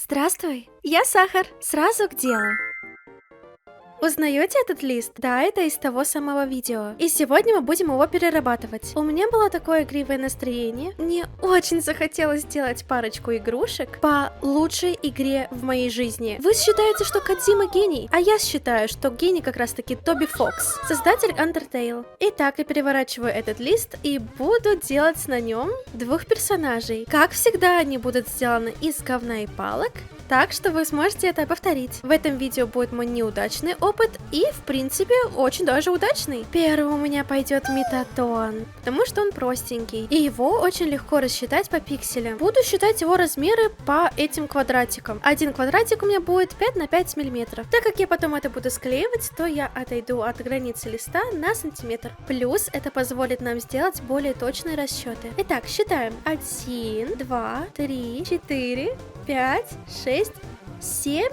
Здравствуй, я Сахар, сразу к делу. Узнаете этот лист? Да, это из того самого видео. И сегодня мы будем его перерабатывать. У меня было такое игривое настроение. Мне очень захотелось сделать парочку игрушек по лучшей игре в моей жизни. Вы считаете, что Кодзима гений, а я считаю, что гений как раз таки Тоби Фокс, создатель Undertale. Итак, я переворачиваю этот лист и буду делать на нем двух персонажей. Как всегда, они будут сделаны из говна и палок. Так что вы сможете это повторить. В этом видео будет мой неудачный опыт и, в принципе, очень даже удачный. Первым у меня пойдет Метатон, потому что он простенький, и его очень легко рассчитать по пикселям. Буду считать его размеры по этим квадратикам. Один квадратик у меня будет 5 на 5 миллиметров. Так как я потом это буду склеивать, то я отойду от границы листа на сантиметр. Плюс это позволит нам сделать более точные расчеты. Итак, считаем. 1, 2, 3, 4, 5, 6, 7.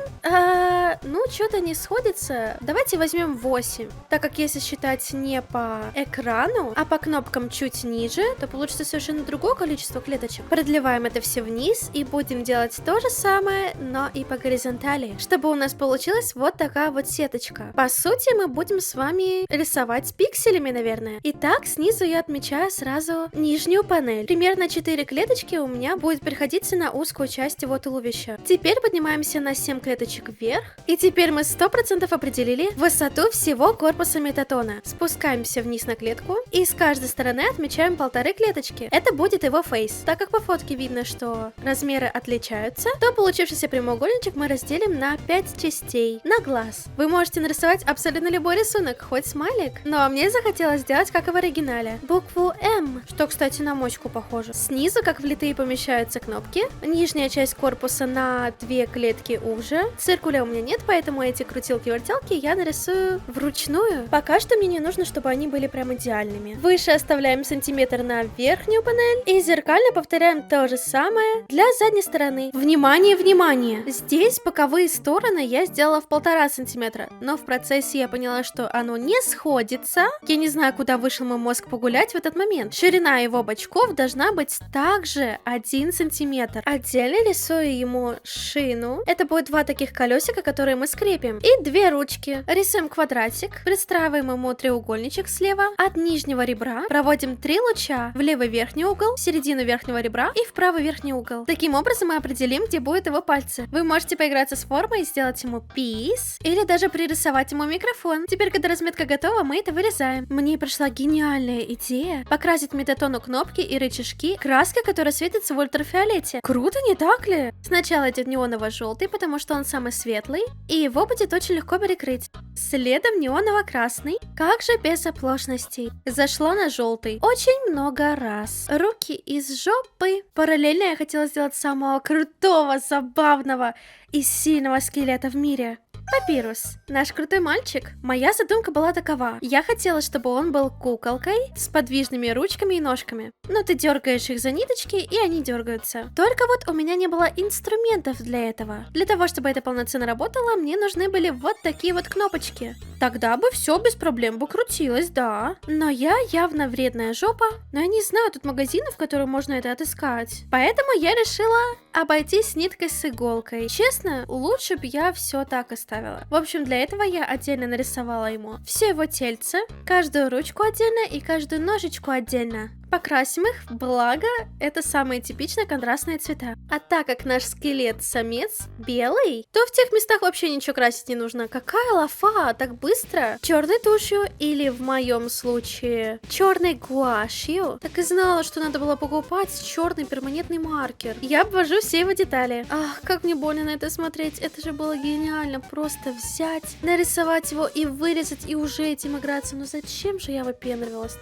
Ну, что-то не сходится. Давайте возьмем 8. Так как если считать не по экрану, а по кнопкам чуть ниже, то получится совершенно другое количество клеточек. Продлеваем это все вниз и будем делать то же самое, но и по горизонтали, чтобы у нас получилась вот такая вот сеточка. По сути, мы будем с вами рисовать с пикселями, наверное. Итак, снизу я отмечаю сразу нижнюю панель. Примерно 4 клеточки у меня будет приходиться на узкую часть его туловища. Теперь поднимаемся на 7 клеточек вверх. И теперь мы 100% определили высоту всего корпуса Метатона. Спускаемся вниз на клетку и с каждой стороны отмечаем 1,5 клеточки. Это будет его фейс. Так как по фотке видно, что размеры отличаются, то получившийся прямоугольничек мы разделим на 5 частей. На глаз. Вы можете нарисовать абсолютно любой рисунок, хоть смайлик. Но мне захотелось сделать как и в оригинале. Букву М, что, кстати, на мочку похоже. Снизу, как влитые, помещаются кнопки. Нижняя часть корпуса на 2 клетки уже. Циркуля у меня нет, поэтому эти крутилки-вертелки я нарисую вручную. Пока что мне не нужно, чтобы они были прям идеальными. Выше оставляем сантиметр на верхнюю панель и зеркально повторяем то же самое для задней стороны. Внимание, внимание! Здесь боковые стороны я сделала в 1,5 сантиметра, но в процессе я поняла, что оно не сходится. Я не знаю, куда вышел мой мозг погулять в этот момент. Ширина его бочков должна быть также 1 сантиметр. Отдельно рисую ему шину. Это будет 2 таких колесика, которые мы скрепим. И 2 ручки. Рисуем квадратик. Пристраиваем ему треугольничек слева. От нижнего ребра проводим 3 луча в левый верхний угол, в середину верхнего ребра и в правый верхний угол. Таким образом мы определим, где будут его пальцы. Вы можете поиграться с формой и сделать ему peace, или даже пририсовать ему микрофон. Теперь, когда разметка готова, мы это вырезаем. Мне пришла гениальная идея покрасить Метатону кнопки и рычажки краской, которая светится в ультрафиолете. Круто, не так ли? Сначала идет неоново-желтый, потому что он самый светлый, и его будет очень легко перекрыть. Следом неоново-красный. Как же без оплошностей. Зашла на желтый очень много раз. Руки из жопы. Параллельно я хотела сделать самого крутого, забавного и сильного скелета в мире. Папирус, наш крутой мальчик. Моя задумка была такова. Я хотела, чтобы он был куколкой с подвижными ручками и ножками. Но ты дергаешь их за ниточки, и они дергаются. Только вот у меня не было инструментов для этого. Для того, чтобы это полноценно работало, мне нужны были вот такие вот кнопочки. Тогда бы все без проблем бы крутилось, да. Но я явно вредная жопа. Но я не знаю тут магазинов, в которых можно это отыскать. Поэтому я решила обойтись ниткой с иголкой. Честно, лучше бы я все так оставила. В общем, для этого я отдельно нарисовала ему все его тельце, каждую ручку отдельно и каждую ножечку отдельно. Покрасим их, благо это самые типичные контрастные цвета. А так как наш скелет-самец белый, то в тех местах вообще ничего красить не нужно. Какая лафа, так быстро! Черной тушью или в моем случае черной гуашью. Так и знала, что надо было покупать черный перманентный маркер. Я обвожу все его детали. Ах, как мне больно на это смотреть. Это же было гениально. Просто взять, нарисовать его и вырезать, и уже этим играться. Ну зачем же я выпендривалась?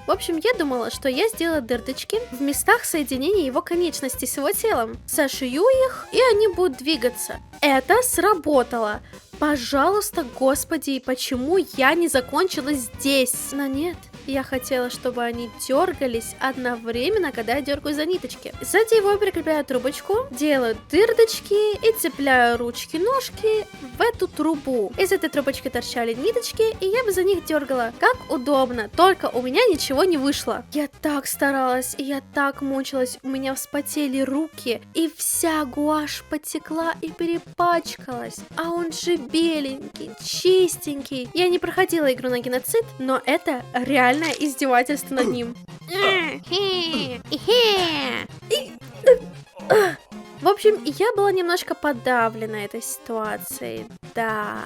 В общем, я думала, что я сделаю дырочки в местах соединения его конечностей с его телом. Сошью их, и они будут двигаться. Это сработало. Пожалуйста, господи, почему я не закончила здесь? Но нет. Я хотела, чтобы они дергались одновременно, когда я дергаю за ниточки. Сзади его прикрепляю трубочку, делаю дырочки и цепляю ручки-ножки в эту трубу. Из этой трубочки торчали ниточки, и я бы за них дергала. Как удобно, только у меня ничего не вышло. Я так старалась, и я так мучилась, у меня вспотели руки, и вся гуашь потекла и перепачкалась. А он же беленький, чистенький. Я не проходила игру на геноцид, но это реальное издевательство над ним. В общем, я была немножко подавлена этой ситуацией, да.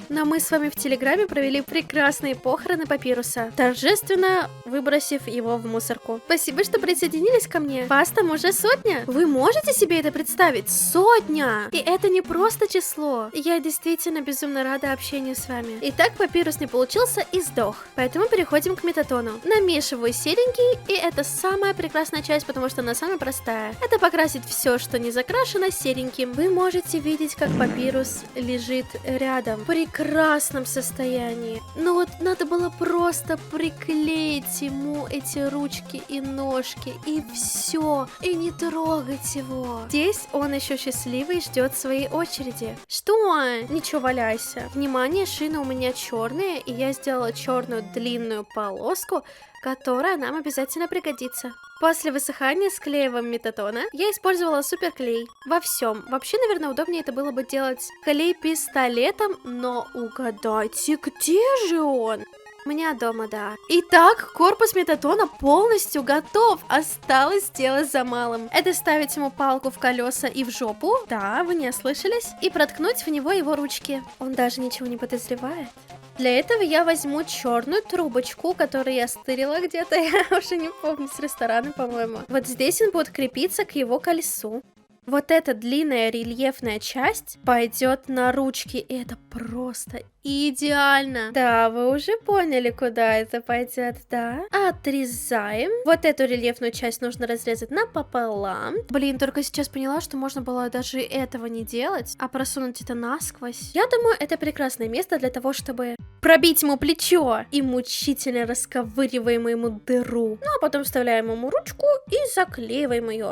Но мы с вами в Телеграме провели прекрасные похороны Папируса, торжественно выбросив его в мусорку. Спасибо, что присоединились ко мне. Вас там уже 100. Вы можете себе это представить? 100! И это не просто число. Я действительно безумно рада общению с вами. Итак, Папирус не получился и сдох. Поэтому переходим к метатону. Намешиваю серенький, и это самая прекрасная часть, потому что она самая простая. Это покрасить все, что не закрашено, сереньким. Вы можете видеть, как Папирус лежит рядом. В прекрасном состоянии. Но вот надо было просто приклеить ему эти ручки и ножки, и все, и не трогать его. Здесь он еще счастливый, ждет своей очереди. Что? Ничего, валяйся. Внимание, шины у меня черные, и я сделала черную длинную полоску, которая нам обязательно пригодится. После высыхания склеиваем метатона я использовала суперклей во всем. Вообще, наверное, удобнее это было бы делать клей пистолетом, но угадайте, где же он? У меня дома, да. Итак, корпус метатона полностью готов. Осталось дело за малым. Это ставить ему палку в колеса и в жопу. Да, вы не ослышались. И проткнуть в него его ручки. Он даже ничего не подозревает. Для этого я возьму черную трубочку, которую я стырила где-то, я уже не помню, с ресторана, по-моему. Вот здесь он будет крепиться к его колесу. Вот эта длинная рельефная часть пойдет на ручки, и это просто идеально. Да, вы уже поняли, куда это пойдет, да? Отрезаем. Вот эту рельефную часть нужно разрезать напополам. Блин, только сейчас поняла, что можно было даже этого не делать, а просунуть это насквозь. Я думаю, это прекрасное место для того, чтобы пробить ему плечо и мучительно расковыриваем ему дыру. Ну, а потом вставляем ему ручку и заклеиваем ее.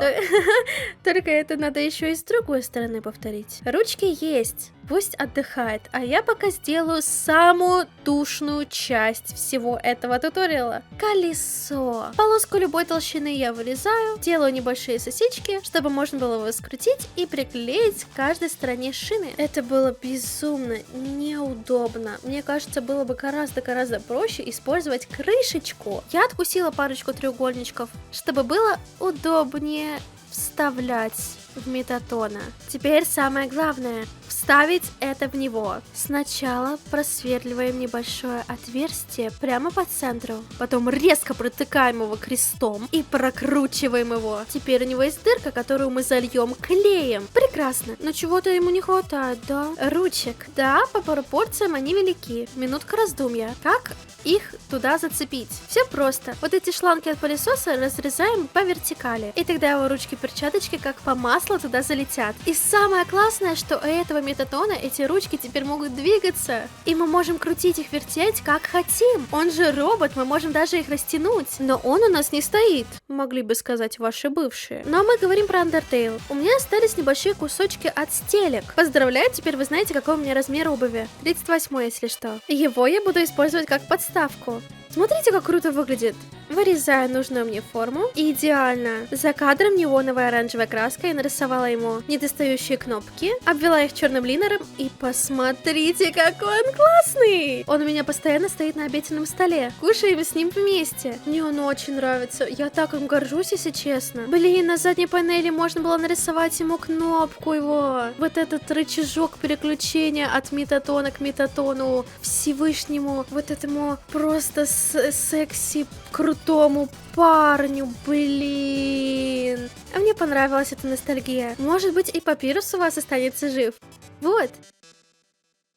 Только это надо еще и с другой стороны повторить. Ручки есть. Пусть отдыхает, а я пока сделаю самую душную часть всего этого туториала. Колесо. Полоску любой толщины я вырезаю, делаю небольшие сосички, чтобы можно было его скрутить и приклеить к каждой стороне шины. Это было безумно неудобно. Мне кажется, было бы гораздо проще использовать крышечку. Я откусила парочку треугольничков, чтобы было удобнее вставлять в метатона. Теперь самое главное — вставить это в него. Сначала просверливаем небольшое отверстие прямо по центру, потом резко протыкаем его крестом и прокручиваем его. Теперь у него есть дырка, которую мы зальем клеем. Прекрасно, но чего-то ему не хватает, да? Ручек. Да, по пропорциям они велики. Минутка раздумья. Как их туда зацепить? Все просто. Вот эти шланги от пылесоса разрезаем по вертикали, и тогда его ручки-перчаточки как по маслу туда залетят. И самое классное, что у этого метатона эти ручки теперь могут двигаться, и мы можем крутить их, вертеть как хотим. Он же робот, мы можем даже их растянуть, но он у нас не стоит, могли бы сказать ваши бывшие. Но мы говорим про Undertale. У меня остались небольшие кусочки от стелек. Поздравляю, теперь вы знаете, какой у меня размер обуви. 38, если что. Его я буду использовать как подставку. Смотрите, как круто выглядит. Вырезаю нужную мне форму. Идеально. За кадром неоновая оранжевая краска. Я нарисовала ему недостающие кнопки. Обвела их черным линером. И посмотрите, какой он классный. Он у меня постоянно стоит на обеденном столе. Кушаем с ним вместе. Мне он очень нравится. Я так им горжусь, если честно. Блин, на задней панели можно было нарисовать ему кнопку его. Вот этот рычажок переключения от метатона к метатону Всевышнему. Вот этому просто секси крутому парню, блин. А мне понравилась эта ностальгия. Может быть, и Папирус у вас останется жив. Вот,